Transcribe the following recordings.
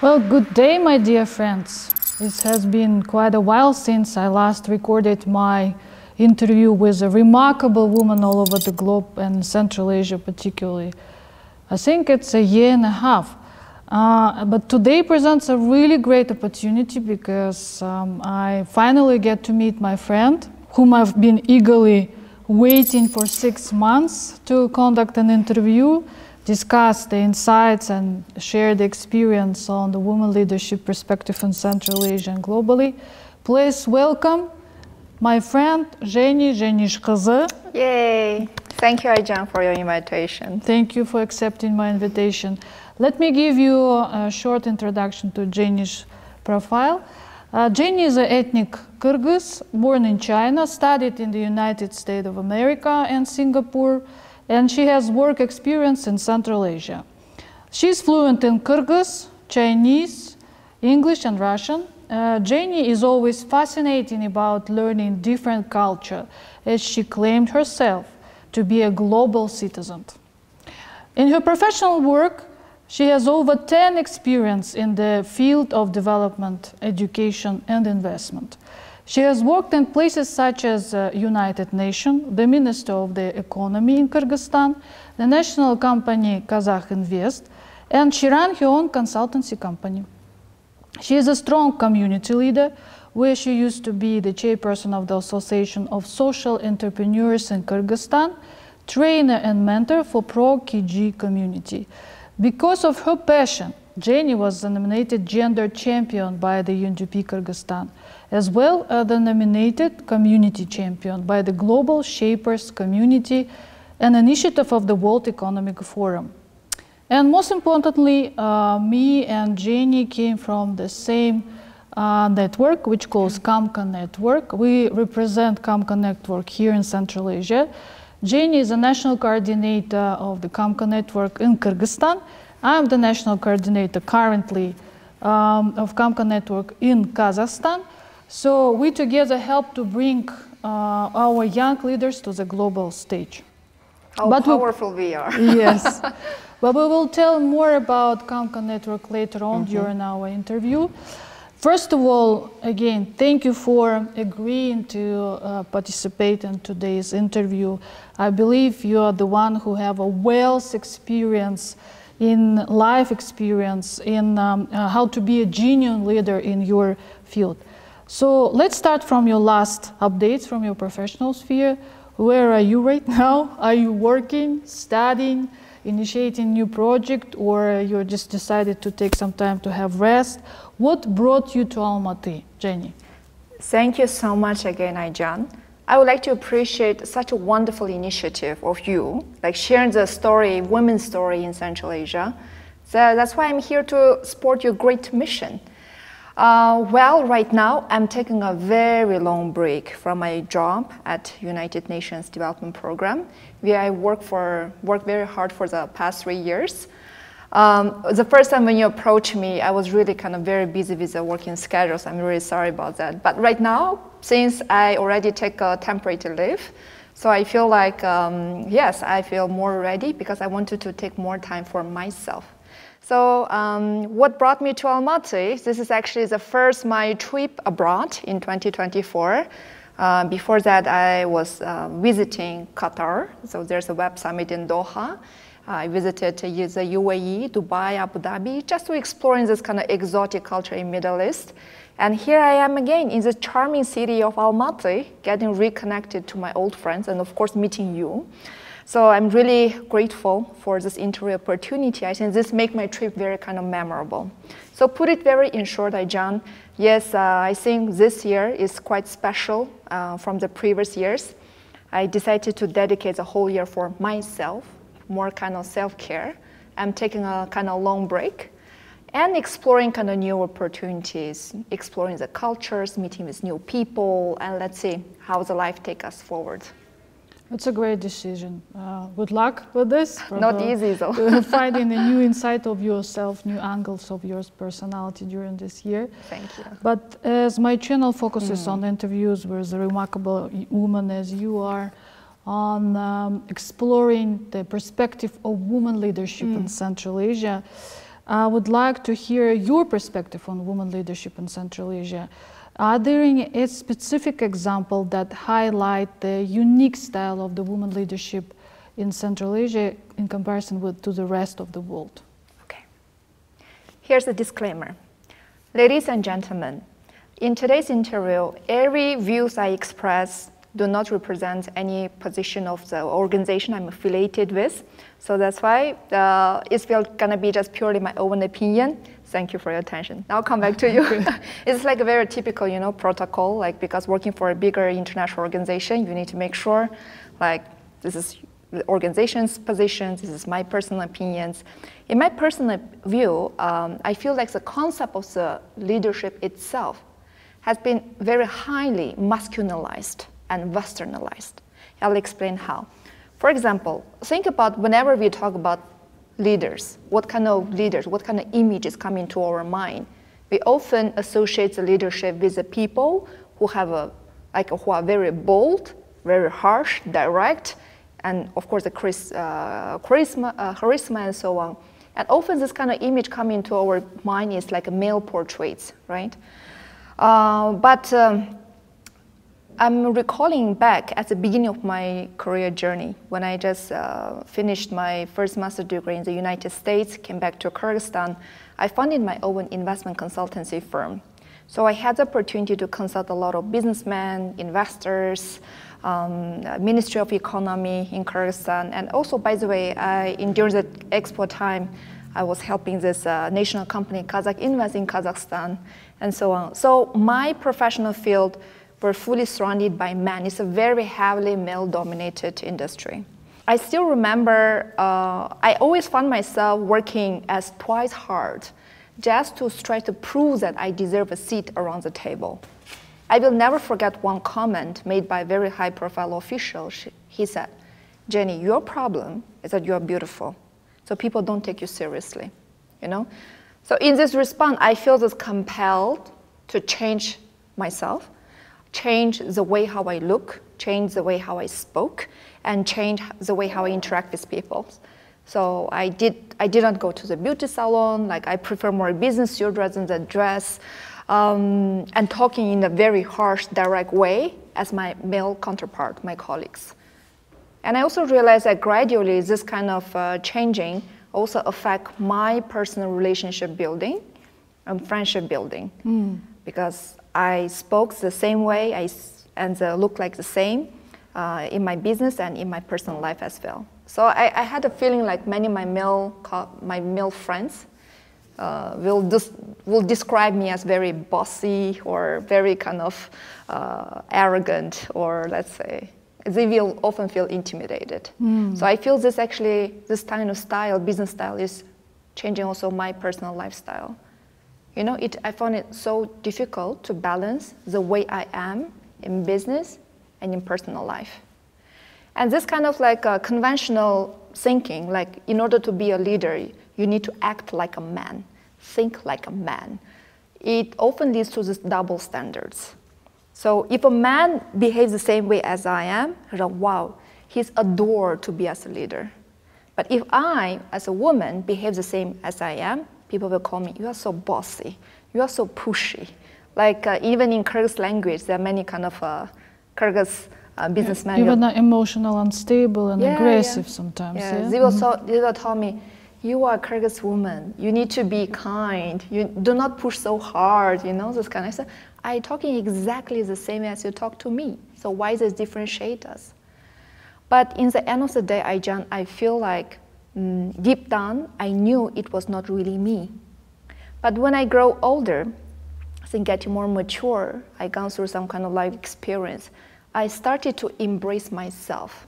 Well, good day, my dear friends. It has been quite a while since I last recorded my interview with a remarkable woman all over the globe and Central Asia particularly. I think it's a year and a half. But today presents a really great opportunity because I finally get to meet my friend, whom I've been eagerly waiting for 6 months to conduct an interview, discuss the insights and share the experience on the women leadership perspective in Central Asia and globally. Please welcome my friend Jenny Jenish Kyzy. Yay! Thank you, Aycan, for your invitation. Thank you for accepting my invitation. Let me give you a short introduction to Jenny's profile. Jenny is an ethnic Kyrgyz, born in China, studied in the United States of America and Singapore, and she has work experience in Central Asia. She's fluent in Kyrgyz, Chinese, English, and Russian. Jenny is always fascinating about learning different culture, as she claimed herself to be a global citizen. In her professional work, she has over 10 experience in the field of development, education, and investment. She has worked in places such as United Nations, the Minister of the Economy in Kyrgyzstan, the national company Kazakh Invest, and she ran her own consultancy company. She is a strong community leader, where she used to be the chairperson of the Association of Social Entrepreneurs in Kyrgyzstan, trainer and mentor for pro-KG community. Because of her passion, Jenny was nominated Gender Champion by the UNDP Kyrgyzstan, as well as the nominated Community Champion by the Global Shapers Community, an initiative of the World Economic Forum. And most importantly, me and Jenny came from the same network, which calls CAMCA Network. We represent CAMCA Network here in Central Asia. Jenny is a national coordinator of the CAMCA Network in Kyrgyzstan. I'm the national coordinator currently of CAMCA Network in Kazakhstan. So we together help to bring our young leaders to the global stage. How powerful we are. Yes. But we will tell more about CAMCA Network later on during our interview. First of all, again, thank you for agreeing to participate in today's interview. I believe you are the one who have a wealth experience in life experience in how to be a genuine leader in your field. So let's start from your last updates from your professional sphere. Where are you right now? Are you working, studying, initiating new project, or you just decided to take some time to have rest? What brought you to Almaty, Jenny? Thank you so much again, Aycan. I would like to appreciate such a wonderful initiative of you, like sharing the story, women's story in Central Asia. So that's why I'm here to support your great mission. Well, right now, I'm taking a very long break from my job at United Nations Development Program, where I worked very hard for the past 3 years. The first time when you approached me, I was really kind of very busy with the working schedules. I'm really sorry about that. But right now, since I already take a temporary leave, so I feel like, yes, I feel more ready because I wanted to take more time for myself. So what brought me to Almaty? This is actually the first my trip abroad in 2024. Before that, I was visiting Qatar. So there's a web summit in Doha. I visited the UAE, Dubai, Abu Dhabi, just to explore in this kind of exotic culture in Middle East. And here I am again in the charming city of Almaty, getting reconnected to my old friends and of course meeting you. So I'm really grateful for this interview opportunity. I think this makes my trip very kind of memorable. So put it very in short, Aycan, yes, I think this year is quite special from the previous years. I decided to dedicate the whole year for myself, more kind of self-care. I'm taking a kind of long break and exploring kind of new opportunities, exploring the cultures, meeting with new people, and let's see how the life takes us forward. It's a great decision. Good luck with this. Not easy though. Finding a new insight of yourself, new angles of your personality during this year. Thank you. But as my channel focuses on interviews with a remarkable woman as you are, on exploring the perspective of women leadership in Central Asia, I would like to hear your perspective on women leadership in Central Asia. Are there any specific examples that highlight the unique style of the women leadership in Central Asia in comparison to the rest of the world? Okay. Here's a disclaimer. Ladies and gentlemen, in today's interview, every views I express do not represent any position of the organization I'm affiliated with. So that's why it's gonna be just purely my own opinion. Thank you for your attention. Now I'll come back to you. It's like a very typical, protocol, like because working for a bigger international organization, you need to make sure, like, this is the organization's position, this is my personal opinions. In my personal view, I feel like the concept of the leadership itself has been very highly masculinized and westernized. I'll explain how. For example, think about whenever we talk about leaders, what kind of images come into our mind? We often associate the leadership with the people who have who are very bold, very harsh, direct, and of course the charisma and so on. And often this kind of image come into our mind is like a male portraits, right? I'm recalling back at the beginning of my career journey when I just finished my first master's degree in the United States, came back to Kyrgyzstan. I founded my own investment consultancy firm. So I had the opportunity to consult a lot of businessmen, investors, Ministry of Economy in Kyrgyzstan. And also, by the way, during the expo time, I was helping this national company, Kazakh Invest in Kazakhstan, and so on. So my professional field were fully surrounded by men. It's a very heavily male-dominated industry. I still remember, I always found myself working as twice hard just to try to prove that I deserve a seat around the table. I will never forget one comment made by a very high-profile official. He said, "Jenny, your problem is that you're beautiful, so people don't take you seriously." So in this response, I feel this compelled to change myself, change the way how I look, change the way how I spoke, and change the way how I interact with people. So I didn't go to the beauty salon, like I prefer more business suit rather than dress, and talking in a very harsh, direct way as my male counterpart, my colleagues. And I also realized that gradually this kind of changing also affect my personal relationship building and friendship building. Because I spoke the same way and looked like the same in my business and in my personal life as well. So I had a feeling like many of my male friends will describe me as very bossy or very kind of arrogant, or let's say, they will often feel intimidated. So I feel this kind of style, business style, is changing also my personal lifestyle. I found it so difficult to balance the way I am in business and in personal life. And this kind of like conventional thinking, like in order to be a leader, you need to act like a man, think like a man. It often leads to these double standards. So if a man behaves the same way as I am, wow, he's adored to be as a leader. But if I, as a woman, behave the same as I am, people will call me, "You are so bossy, you are so pushy." Like even in Kyrgyz language, there are many kind of Kyrgyz businessmen. Even emotional, unstable, and aggressive sometimes. Yeah. They will tell me, "You are a Kyrgyz woman, you need to be kind, you do not push so hard," this kind of stuff. I'm talking exactly the same as you talk to me, so why does it differentiate us? But in the end of the day, I feel like deep down, I knew it was not really me. But when I grow older, I think getting more mature, I gone through some kind of life experience, I started to embrace myself.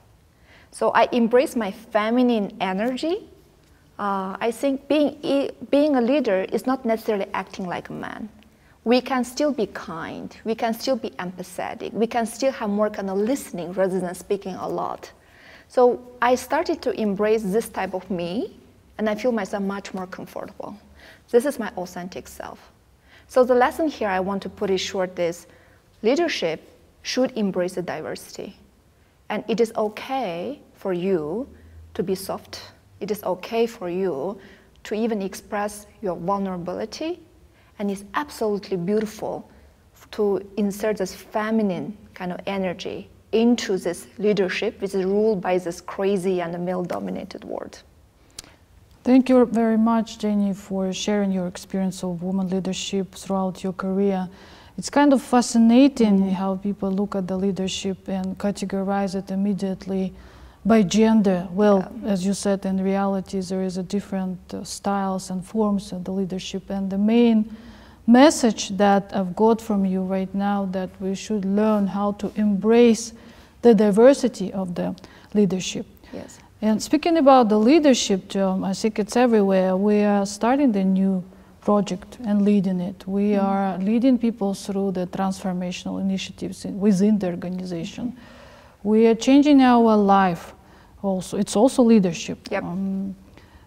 So I embrace my feminine energy. I think being a leader is not necessarily acting like a man. We can still be kind, we can still be empathetic, we can still have more kind of listening rather than speaking a lot. So I started to embrace this type of me, and I feel myself much more comfortable. This is my authentic self. So the lesson here I want to put it short is, leadership should embrace the diversity. And it is okay for you to be soft. It is okay for you to even express your vulnerability, and it's absolutely beautiful to insert this feminine kind of energy into this leadership, which is ruled by this crazy and male-dominated world. Thank you very much, Jenny, for sharing your experience of women leadership throughout your career. It's kind of fascinating how people look at the leadership and categorize it immediately by gender. Well, as you said, in reality, there is a different styles and forms of the leadership. And the main message that I've got from you right now, that we should learn how to embrace the diversity of the leadership. Yes. And speaking about the leadership term, I think it's everywhere. We are starting the new project and leading it. We are leading people through the transformational initiatives within the organization. We are changing our life also. It's also leadership. Yep.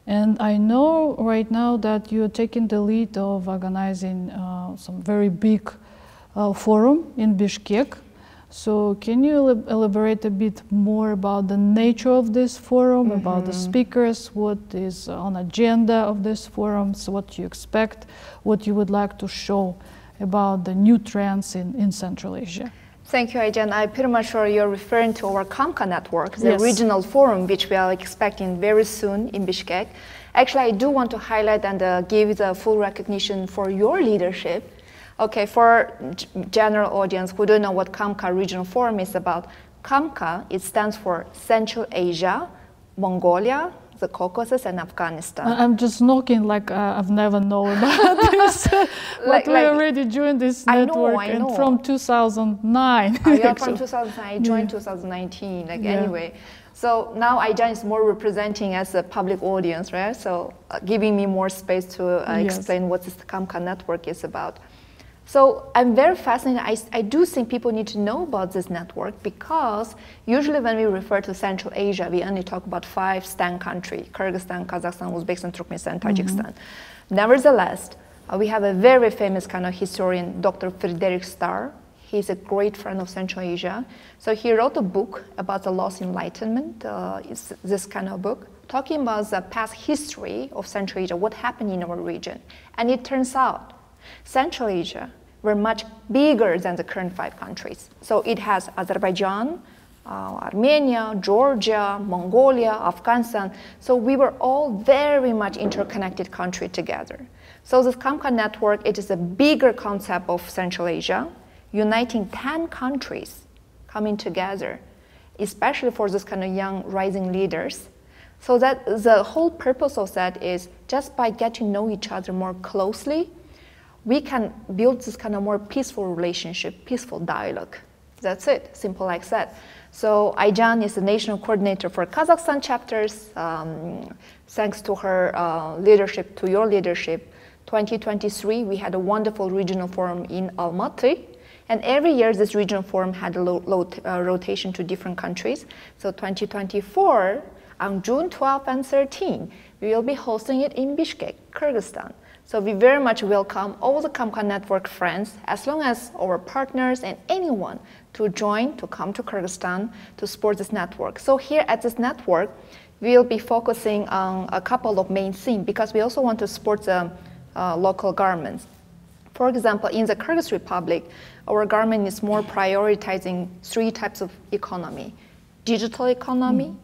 And I know right now that you're taking the lead of organizing some very big forum in Bishkek. So can you elaborate a bit more about the nature of this forum, about the speakers, what is on agenda of this forum, so what you expect, what you would like to show about the new trends in Central Asia? Thank you, Ayjan. I'm pretty much sure you're referring to our CAMCA network, the Yes. regional forum, which we are expecting very soon in Bishkek. Actually, I do want to highlight and give the full recognition for your leadership. Okay, for general audience who don't know what CAMCA Regional Forum is about, CAMCA, it stands for Central Asia, Mongolia, the Caucasus, and Afghanistan. I'm just knocking like I've never known about this. But we already joined this network I know. from 2009. You're from 2009, I joined 2019, anyway. So now Ayjan is more representing as a public audience, right? So giving me more space to explain what this CAMCA network is about. So I'm very fascinated. I do think people need to know about this network, because usually when we refer to Central Asia, we only talk about 5 STAN countries: Kyrgyzstan, Kazakhstan, Uzbekistan, Turkmenistan, Tajikistan. Nevertheless, we have a very famous kind of historian, Dr. Frederick Starr. He's a great friend of Central Asia. So he wrote a book about the lost enlightenment. It's this kind of book, talking about the past history of Central Asia, what happened in our region. And it turns out Central Asia were much bigger than the current 5 countries. So it has Azerbaijan, Armenia, Georgia, Mongolia, Afghanistan. So we were all very much interconnected country together. So this CAMCA network, it is a bigger concept of Central Asia, uniting 10 countries coming together, especially for this kind of young rising leaders. So that the whole purpose of that is just by getting to know each other more closely, we can build this kind of more peaceful relationship, peaceful dialogue. That's it, simple like that. So Ayjan is the national coordinator for Kazakhstan chapters. Thanks to her leadership, to your leadership, 2023, we had a wonderful regional forum in Almaty. And every year, this regional forum had a rotation to different countries. So 2024, on June 12 and 13, we will be hosting it in Bishkek, Kyrgyzstan. So we very much welcome all the CAMCA network friends, as long as our partners and anyone to join, to come to Kyrgyzstan to support this network. So here at this network, we'll be focusing on a couple of main themes, because we also want to support the local governments. For example, in the Kyrgyz Republic, our government is more prioritizing 3 types of economy: digital economy,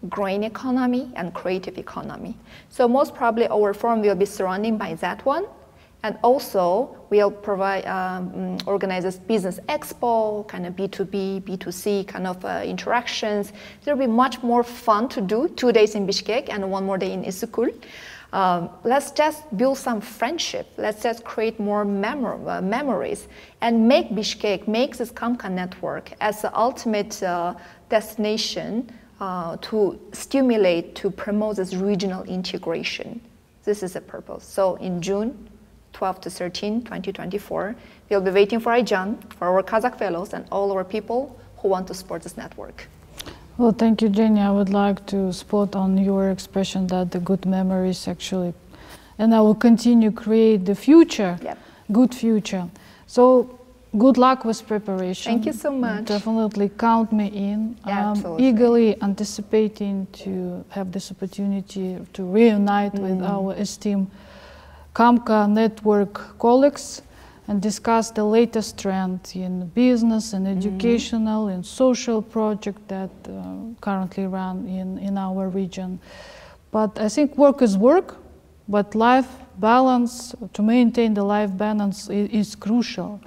growing economy, and creative economy. So most probably our forum will be surrounding by that one. And also we'll provide, organize this business expo, kind of B2B, B2C kind of interactions. There'll be much more fun to do, 2 days in Bishkek and 1 more day in Isyk. Let's just build some friendship. Let's just create more memories and make Bishkek, make this CAMCA network as the ultimate destination to stimulate, to promote this regional integration. This is the purpose. So in June 12 to 13, 2024, we'll be waiting for Ayjan, for our Kazakh fellows, and all our people who want to support this network. Well, thank you, Jenny. I would like to spot on your expression that the good memories actually, and I will continue create the future, good future. So Good luck with preparation. Thank you so much. Definitely count me in. Yeah, I'm eagerly anticipating to have this opportunity to reunite with our esteemed CAMCA network colleagues and discuss the latest trend in business and educational and social projects that currently run in our region. But I think work is work, but life balance, to maintain the life balance is crucial.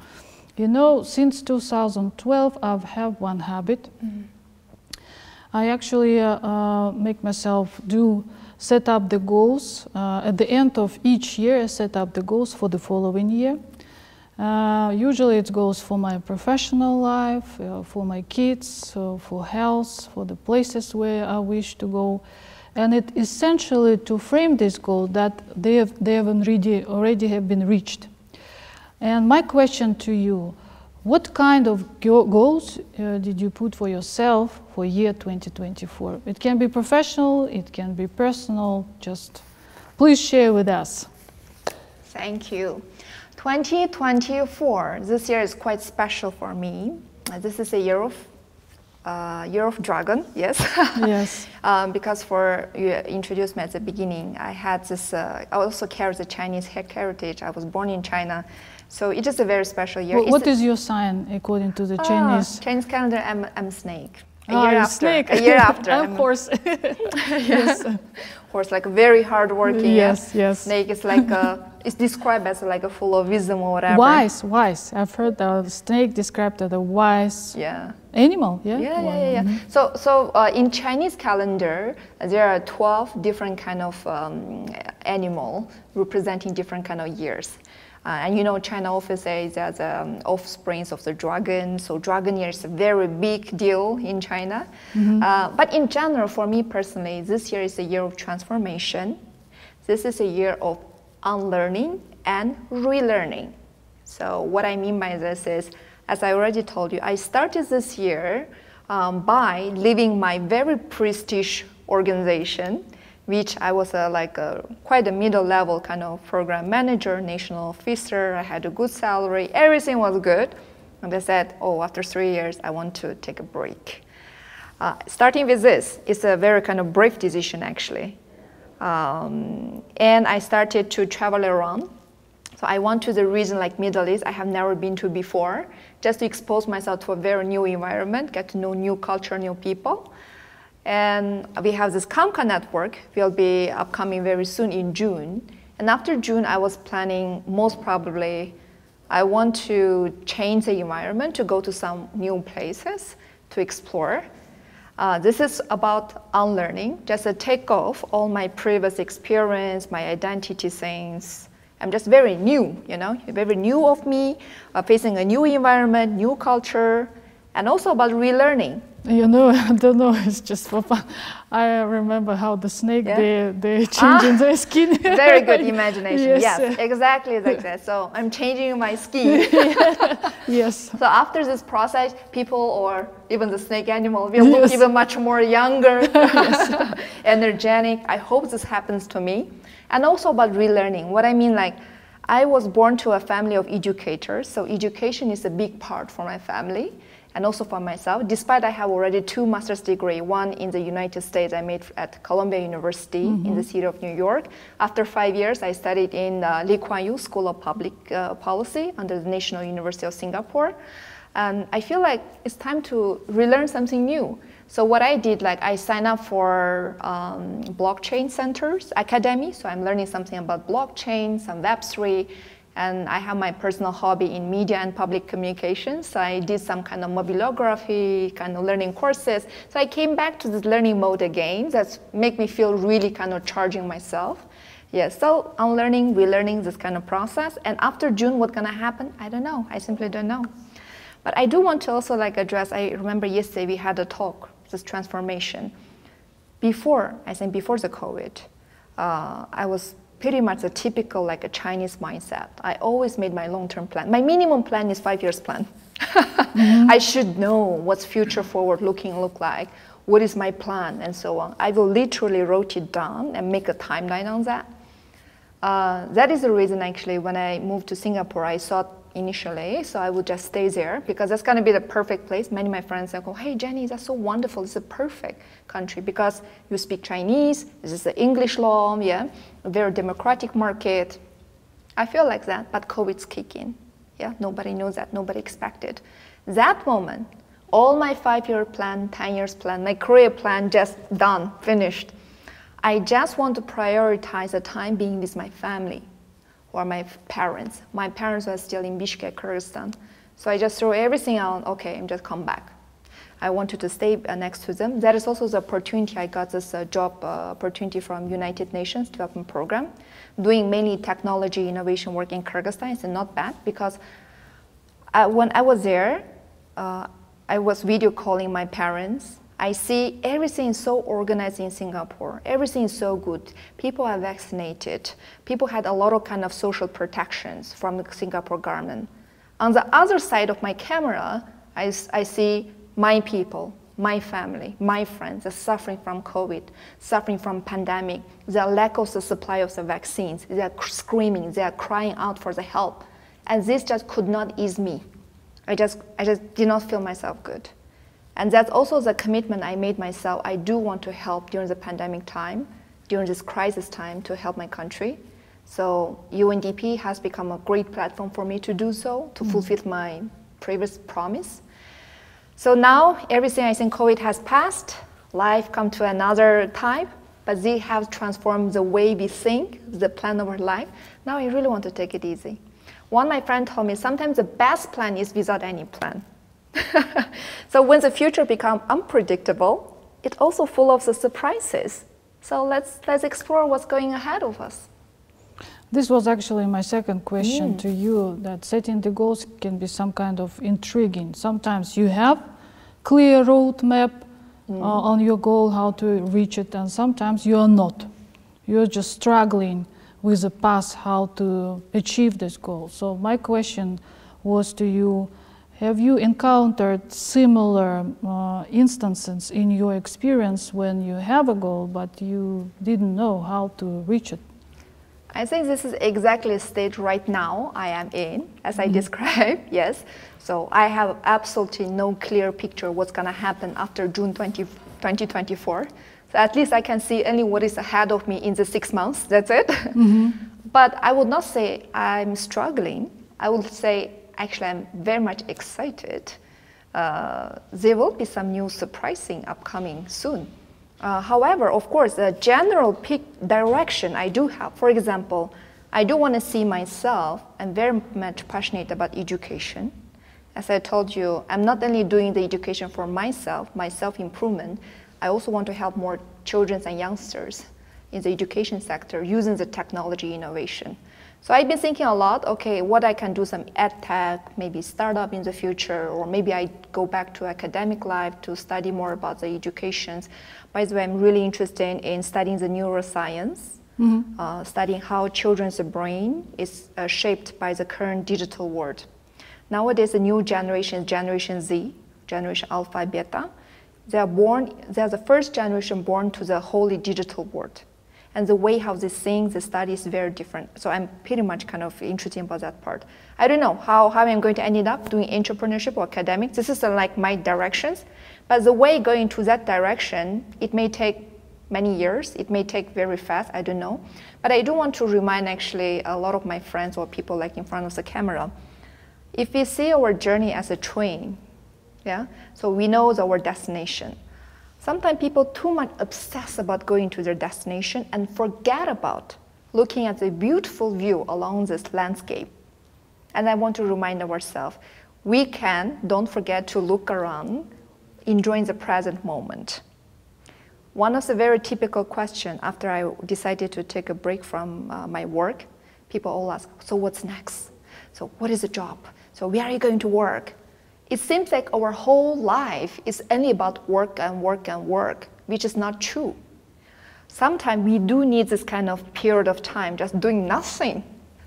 You know, since 2012, I've had one habit. I actually make myself set up the goals. At the end of each year, I set up the goals for the following year. Usually it goes for my professional life, for my kids, for health, for the places where I wish to go. And it essentially to frame this goal that they already have been reached. And my question to you, what kind of goals did you put for yourself for year 2024? It can be professional, it can be personal, just please share with us. Thank you. 2024, this year is quite special for me. This is a year of dragon, yes. Yes. Because you introduced me at the beginning, I had this, I also carry the Chinese heritage. I was born in China. So it is a very special year. What is your sign according to the Chinese? Chinese calendar, I'm snake. Snake. A year after. And horse. Yes. Horse, like very hardworking. Yes, yes. Snake is like it's described as like a full of wisdom or whatever. Wise. I've heard the snake described as a wise animal. Yeah. So in Chinese calendar, there are 12 different kind of animal representing different kind of years. And you know, China often says that the offsprings of the dragon. So dragon year is a very big deal in China. But in general, for me personally, this year is a year of transformation. This is a year of unlearning and relearning. So what I mean by this is, as I already told you, I started this year by leaving my very prestigious organization, which I was quite a middle-level kind of program manager, national officer. I had a good salary, everything was good. And I said, oh, after 3 years, I want to take a break. Starting with this, it's a very kind of brave decision, actually. And I started to travel around. So I went to the region like Middle East I have never been to before, just to expose myself to a very new environment, get to know new culture, new people. And we have this CAMCA network, will be upcoming very soon in June. And after June, I was planning, most probably, I want to change the environment, to go to some new places to explore. This is about unlearning, just to take off all my previous experience, my identity things. I'm just very new, you know, very new of me, facing a new environment, new culture, and also about relearning. You know, I don't know, it's just for fun. I remember how the snake, they're changing their skin. Very good imagination, yes, exactly like Yeah. that. So I'm changing my skin. Yes. So after this process, people or even the snake animal will look even much more younger, energetic. I hope this happens to me. And also about relearning. What I mean, like, I was born to a family of educators, so education is a big part for my family. And also for myself, despite I have already 2 master's degrees, one in the United States I made at Columbia University in the city of New York. After 5 years, I studied in Lee Kuan Yew School of Public Policy under the National University of Singapore. And I feel like it's time to relearn something new. So what I did, like I signed up for blockchain centers, academy. So I'm learning something about blockchain, some Web3. And I have my personal hobby in media and public communications. So I did some kind of mobilography, kind of learning courses. So I came back to this learning mode again. That's make me feel really kind of charging myself. Yes, so unlearning, relearning, this kind of process. And after June, what's gonna happen? I don't know, I simply don't know. But I do want to also like address, I remember yesterday we had a talk, this transformation. Before the COVID, I was pretty much a typical like a Chinese mindset. I always made my long-term plan. My minimum plan is 5 years plan. I should know what's future forward looking look like, what is my plan, and so on. I will literally wrote it down and make a timeline on that. That is the reason actually when I moved to Singapore, I thought initially, so I would just stay there because that's going to be the perfect place. Many of my friends go, hey, Jenny, that's so wonderful. It's a perfect country because you speak Chinese, this is the English law, yeah, a very democratic market. I feel like that, but COVID's kicking. Yeah, nobody knows that, nobody expected. That moment, all my 5-year plan, 10 years plan, my career plan just done, finished. I just want to prioritize the time being with my family or my parents. My parents were still in Bishkek, Kyrgyzstan. So I just threw everything out, okay, I'm just come back. I wanted to stay next to them. That is also the opportunity. I got this job opportunity from United Nations Development Program, doing mainly technology innovation work in Kyrgyzstan. It's not bad because when I was there, I was video calling my parents. I see everything is so organized in Singapore. Everything is so good. People are vaccinated. People had a lot of kind of social protections from the Singapore government. On the other side of my camera, I see my people, my family, my friends are suffering from COVID, suffering from pandemic, the lack of the supply of the vaccines. They are screaming, they are crying out for the help. And this just could not ease me. I just did not feel myself good. And that's also the commitment I made myself. I do want to help during the pandemic time, during this crisis time, to help my country. So UNDP has become a great platform for me to do so, to fulfill my previous promise. So now everything I think COVID has passed, life come to another time, but they have transformed the way we think, the plan of our life. Now I really want to take it easy. One of my friends told me sometimes the best plan is without any plan. So when the future becomes unpredictable, it's also full of the surprises. So let's explore what's going ahead of us. This was actually my second question to you, that setting the goals can be some kind of intriguing. Sometimes you have clear roadmap on your goal, how to reach it, and sometimes you are not. You're just struggling with the path how to achieve this goal. So my question was to you, have you encountered similar instances in your experience when you have a goal but you didn't know how to reach it? I think this is exactly the stage right now I am in, as I described, yes. So I have absolutely no clear picture what's going to happen after June 2024. So at least I can see only what is ahead of me in the 6 months, that's it. But I would not say I'm struggling. I would say actually I'm very much excited. There will be some new surprising upcoming soon. However, of course, the general direction I do have, for example, I do want to see myself, I'm very much passionate about education. As I told you, I'm not only doing the education for myself, my self-improvement, I also want to help more children and youngsters in the education sector using the technology innovation. So I've been thinking a lot, okay, what I can do, some ed tech, maybe startup in the future, or maybe I go back to academic life to study more about the educations. By the way, I'm really interested in studying the neuroscience, studying how children's brain is shaped by the current digital world. Nowadays, the new generation, Generation Z, Generation Alpha, Beta, they're the first generation born to the wholly digital world. And the way how they think, the study is very different. So I'm pretty much kind of interested about that part. I don't know how I'm going to end up doing entrepreneurship or academics. This is like my directions. But the way going to that direction, it may take many years. It may take very fast, I don't know. But I do want to remind actually a lot of my friends or people like in front of the camera, if we see our journey as a train, yeah, so we know our destination. Sometimes people too much obsess about going to their destination and forget about looking at the beautiful view along this landscape. And I want to remind ourselves, we can, don't forget to look around, enjoying the present moment. One of the very typical questions after I decided to take a break from my work, people all ask, so what's next? So what is the job? So where are you going to work? It seems like our whole life is only about work and work and work, which is not true. Sometimes we do need this kind of period of time just doing nothing.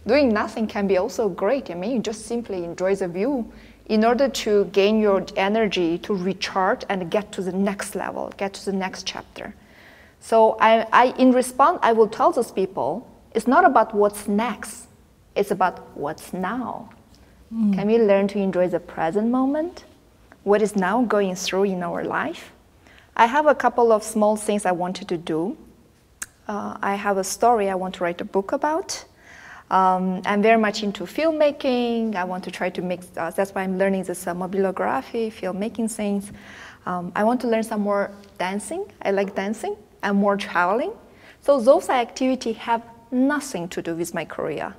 Doing nothing can be also great. I mean, you just simply enjoy the view in order to gain your energy to recharge and get to the next level, get to the next chapter. So in response, I will tell those people, it's not about what's next. It's about what's now. Can we learn to enjoy the present moment? What is now going through in our life? I have a couple of small things I wanted to do. I have a story I want to write a book about. I'm very much into filmmaking. I want to try to make, that's why I'm learning this mobilography, filmmaking things. I want to learn some more dancing. I like dancing and more traveling. So those activities have nothing to do with my career.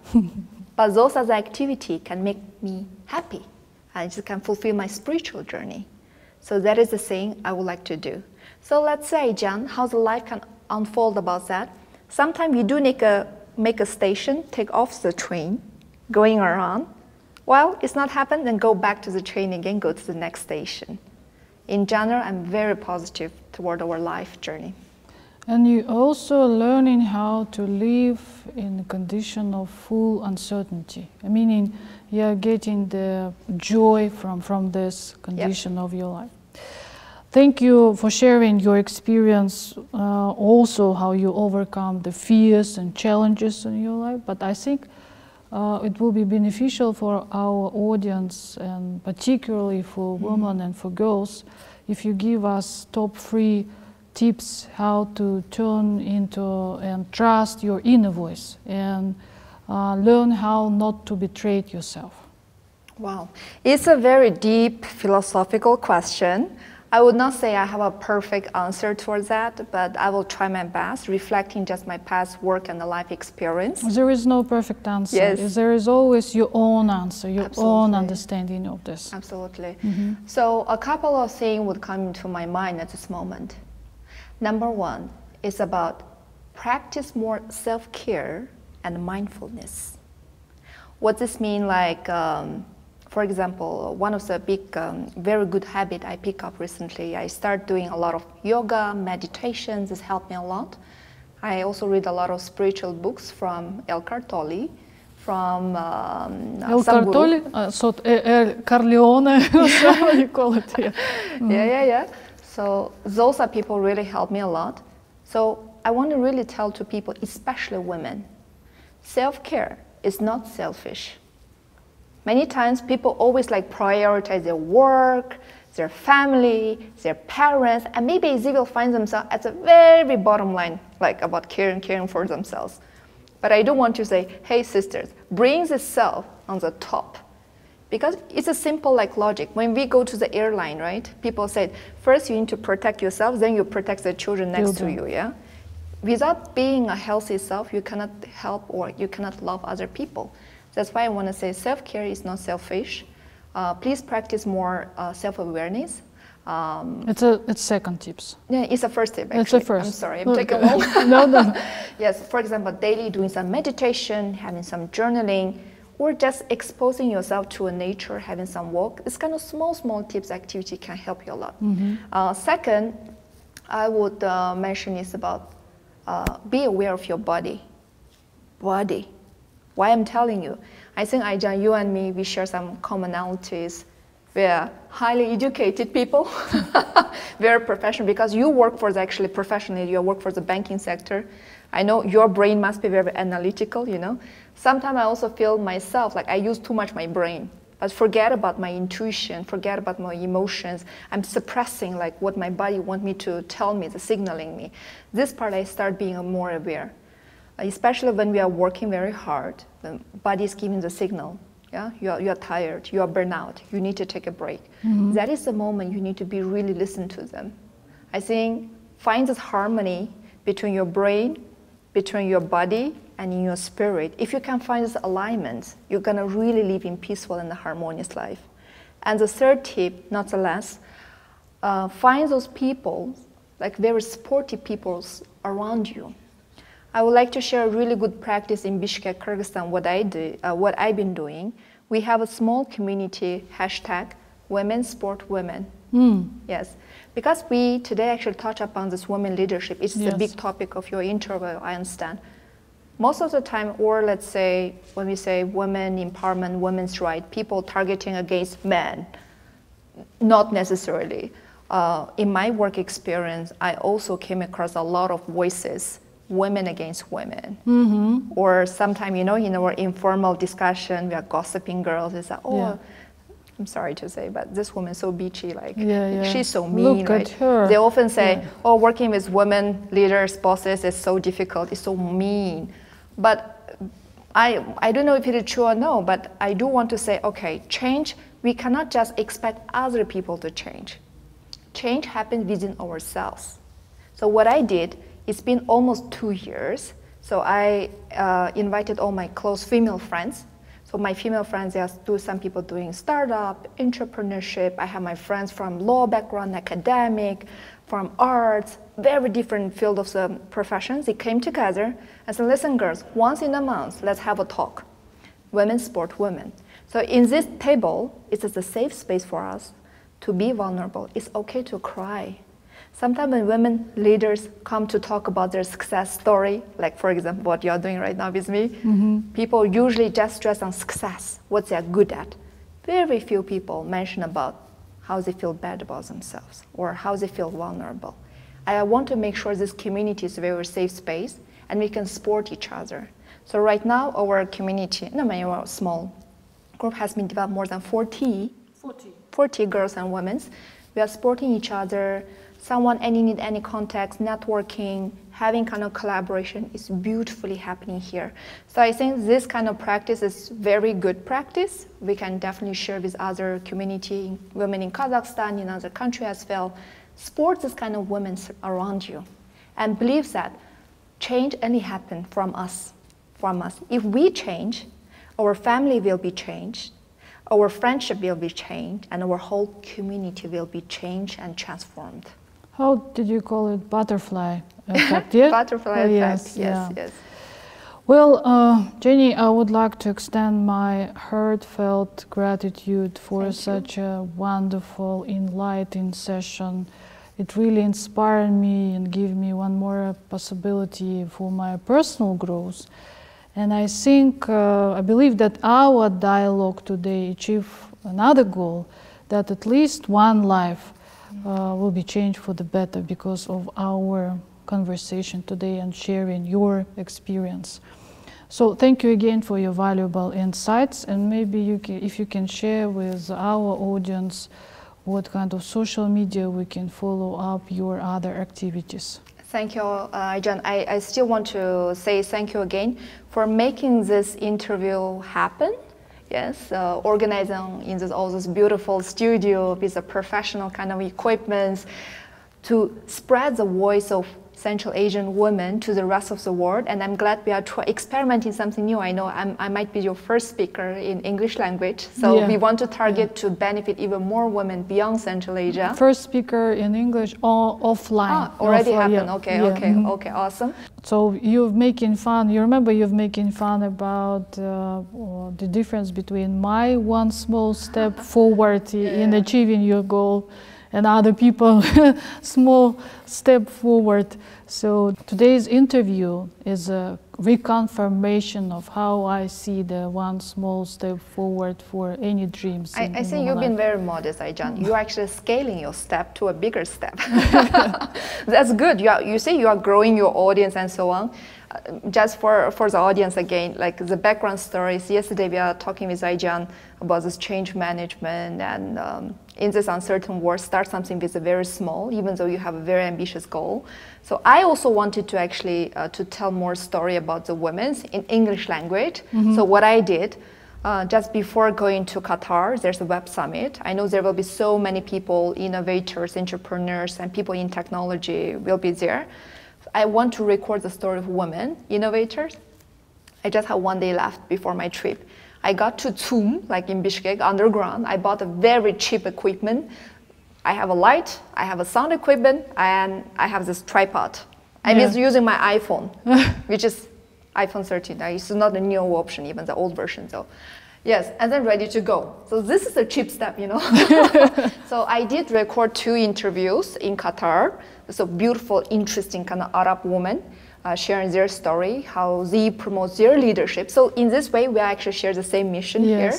But those as activity can make me happy. I just can fulfill my spiritual journey. So that is the thing I would like to do. So let's say, Jan, how the life can unfold about that. Sometimes we do make a station, take off the train, going around. Well, it's not happened, then go back to the train again, go to the next station. In general, I'm very positive toward our life journey. And you also learning how to live in a condition of full uncertainty, meaning you're getting the joy from this condition of your life. Thank you for sharing your experience, also how you overcome the fears and challenges in your life. But I think it will be beneficial for our audience, and particularly for women and for girls, if you give us top 3 tips how to turn into and trust your inner voice and learn how not to betray yourself. Wow, it's a very deep philosophical question. I would not say I have a perfect answer towards that, but I will try my best, reflecting just my past work and the life experience. There is no perfect answer. Yes. There is always your own answer, your Absolutely. own understanding of this. Absolutely. So a couple of things would come into my mind at this moment. Number 1 is about practice more self-care and mindfulness. What this mean, like, for example, one of the big, very good habit I picked up recently, I started doing a lot of yoga, meditations. This helped me a lot. I also read a lot of spiritual books from Eckhart Tolle, from Carleone, what you call it here. Yeah. So those are people really help me a lot. So I want to really tell to people, especially women, self-care is not selfish. Many times people always like prioritize their work, their family, their parents, and maybe they will find themselves at the very bottom line, like about caring for themselves. But I do want to say, hey sisters, bring the self on the top. Because it's a simple like logic. When we go to the airline, right? People said, first you need to protect yourself, then you protect the children next to you, yeah? Without being a healthy self, you cannot help or you cannot love other people. That's why I want to say self-care is not selfish. Please practice more self-awareness. It's second tips. Yeah, it's a first tip, actually. It's a first. I'm sorry, I'm taking long. No. Yes, for example, daily doing some meditation, having some journaling, or just exposing yourself to a nature, having some walk. This kind of small tips activity can help you a lot. Second, I would mention is about be aware of your body. Why I'm telling you? I think, Aijan, you and me, we share some commonalities. We're highly educated people, very professional, because you work for the, actually professionally, you work for the banking sector. I know your brain must be very analytical, you know. Sometimes I also feel myself, like I use too much my brain, but forget about my intuition, forget about my emotions. I'm suppressing like what my body wants me to tell me, the signaling me. This part I start being more aware. Especially when we are working very hard, the body is giving the signal. Yeah, you are tired, you are burnout, you need to take a break. That is the moment you need to be really listen to them. I think find this harmony between your brain, between your body, and in your spirit. If you can find this alignment, you're gonna really live in peaceful and harmonious life. And the third tip, not the less, find those people, like very supportive people around you. I would like to share a really good practice in Bishkek, Kyrgyzstan, what I've been doing. We have a small community, hashtag Women Support Women. Yes, because we today actually touch upon this women leadership. It's the big topic of your interview, I understand. Most of the time, or let's say, when we say women empowerment, women's rights, people targeting against men, not necessarily. In my work experience, I also came across a lot of voices women against women. Or sometimes, you know, in our informal discussion, we are gossiping girls. It's like, oh, I'm sorry to say, but this woman's so bitchy, like she's so mean. Look at her. They often say, oh, working with women leaders, bosses is so difficult, it's so mean. But I don't know if it is true or no, but I do want to say, okay, change, we cannot just expect other people to change. Change happens within ourselves. So what I did, it's been almost 2 years. So I invited all my close female friends. So my female friends, there are some people doing startup, entrepreneurship. I have my friends from law background, academic, from arts, very different field of the professions. They came together and said, listen girls, once in a month, let's have a talk. Women support women. So in this table, it is a safe space for us to be vulnerable. It's okay to cry. Sometimes when women leaders come to talk about their success story, like for example what you're doing right now with me, people usually just stress on success, what they're good at. Very few people mention about how they feel bad about themselves or how they feel vulnerable. I want to make sure this community is a very safe space and we can support each other. So right now our community, our small group has been developed more than 40 girls and women. We are supporting each other. Someone need any context, networking, having kind of collaboration is beautifully happening here. So I think this kind of practice is very good practice. We can definitely share with other community, women in Kazakhstan, in other countries as well. Support this kind of women around you and believe that change only happens from us. If we change, our family will be changed, our friendship will be changed, and our whole community will be changed and transformed. How did you call it? Butterfly effect, yeah? Butterfly effect, yes. Well, Jenny, I would like to extend my heartfelt gratitude for such a wonderful, enlightening session. It really inspired me and gave me one more possibility for my personal growth. And I think, I believe that our dialogue today achieved another goal, that at least one life will be changed for the better because of our conversation today and sharing your experience. So thank you again for your valuable insights, and maybe if you can share with our audience what kind of social media we can follow up your other activities. Thank you, John. I still want to say thank you again for making this interview happen. Yes, organizing in all this beautiful studio with a professional kind of equipment to spread the voice of Central Asian women to the rest of the world. And I'm glad we are experimenting something new. I know I might be your first speaker in English language. So we want to target to benefit even more women beyond Central Asia. First speaker in English or offline. Already happened. Okay, awesome. So you're making fun, you remember you're making fun about the difference between my one small step forward in achieving your goal and other people small step forward. So today's interview is a reconfirmation of how I see the one small step forward for any dreams. I think you've been very modest, Aijan. You're actually scaling your step to a bigger step. That's good. You say you are growing your audience and so on. Just for the audience again, like the background stories, yesterday we are talking with Aijan about this change management and in this uncertain world, start something with a very small, even though you have a very ambitious goal. So I also wanted to actually to tell more story about the women in English language. So what I did, just before going to Qatar, there's a web summit. I know there will be so many people, innovators, entrepreneurs, and people in technology will be there. I want to record the story of women innovators. I just had 1 day left before my trip. I got to Zoom, like in Bishkek, underground. I bought a very cheap equipment. I have a light, I have a sound equipment, and I have this tripod. I'm using my iPhone, which is iPhone 13. It's not a new option, even the old version. So, yes, and then ready to go. So this is a cheap step, you know. So I did record 2 interviews in Qatar. It's a beautiful, interesting kind of Arab woman sharing their story, how they promote their leadership. So in this way, we actually share the same mission here.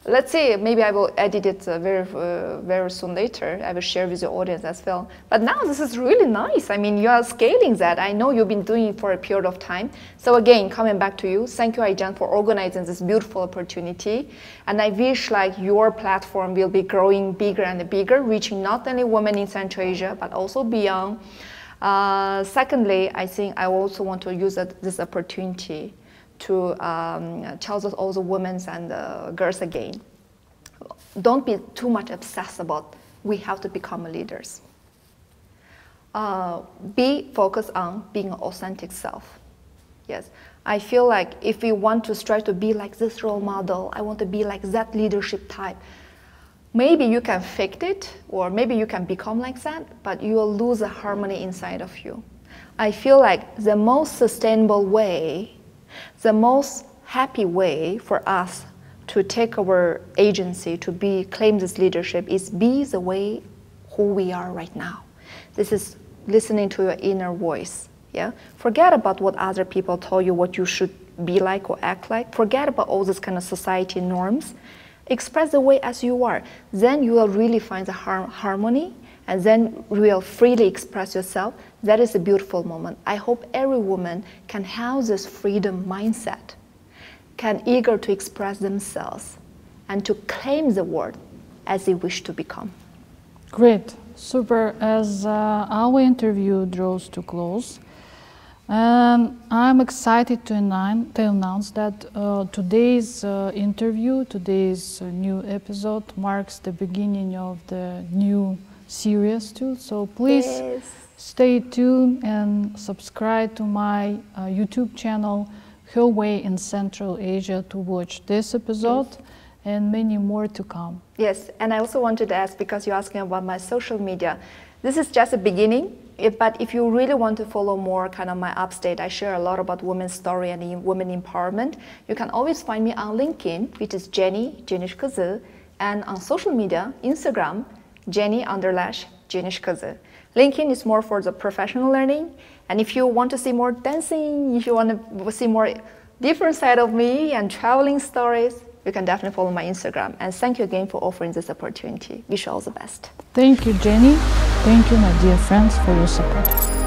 Let's see, maybe I will edit it very soon later. I will share with your audience as well. But now this is really nice. I mean, you are scaling that. I know you've been doing it for a period of time. So again, coming back to you, thank you, Aijan, for organizing this beautiful opportunity. And I wish like your platform will be growing bigger and bigger, reaching not only women in Central Asia, but also beyond. Secondly, I think I also want to use this opportunity to tell all the women and girls again, don't be too much obsessed about we have to become leaders. Be focused on being an authentic self. Yes, I feel like if we want to strive to be like this role model, I want to be like that leadership type, maybe you can fake it, or maybe you can become like that, but you will lose the harmony inside of you. I feel like the most sustainable way, the most happy way for us to take our agency, to claim this leadership, is be the way who we are right now. This is listening to your inner voice. Yeah? Forget about what other people tell you what you should be like or act like. Forget about all this kind of society norms. Express the way as you are. Then you will really find the harmony, and then you will freely express yourself. That is a beautiful moment. I hope every woman can have this freedom mindset, can eager to express themselves and to claim the world as they wish to become. Great, super. As our interview draws to close, I'm excited to announce that today's interview, today's new episode marks the beginning of the new series too. So please stay tuned and subscribe to my YouTube channel, Her Way in Central Asia, to watch this episode and many more to come. Yes, and I also wanted to ask, because you're asking about my social media, this is just a beginning. But if you really want to follow more kind of my update, I share a lot about women's story and women empowerment. You can always find me on LinkedIn, which is Jenny Jenish Kyzy, and on social media, Instagram, Jenny_Jenish Kyzy. LinkedIn is more for the professional learning, and if you want to see more dancing, if you want to see more different side of me and traveling stories, you can definitely follow my Instagram. And thank you again for offering this opportunity. Wish you all the best. Thank you, Jenny. Thank you, my dear friends, for your support.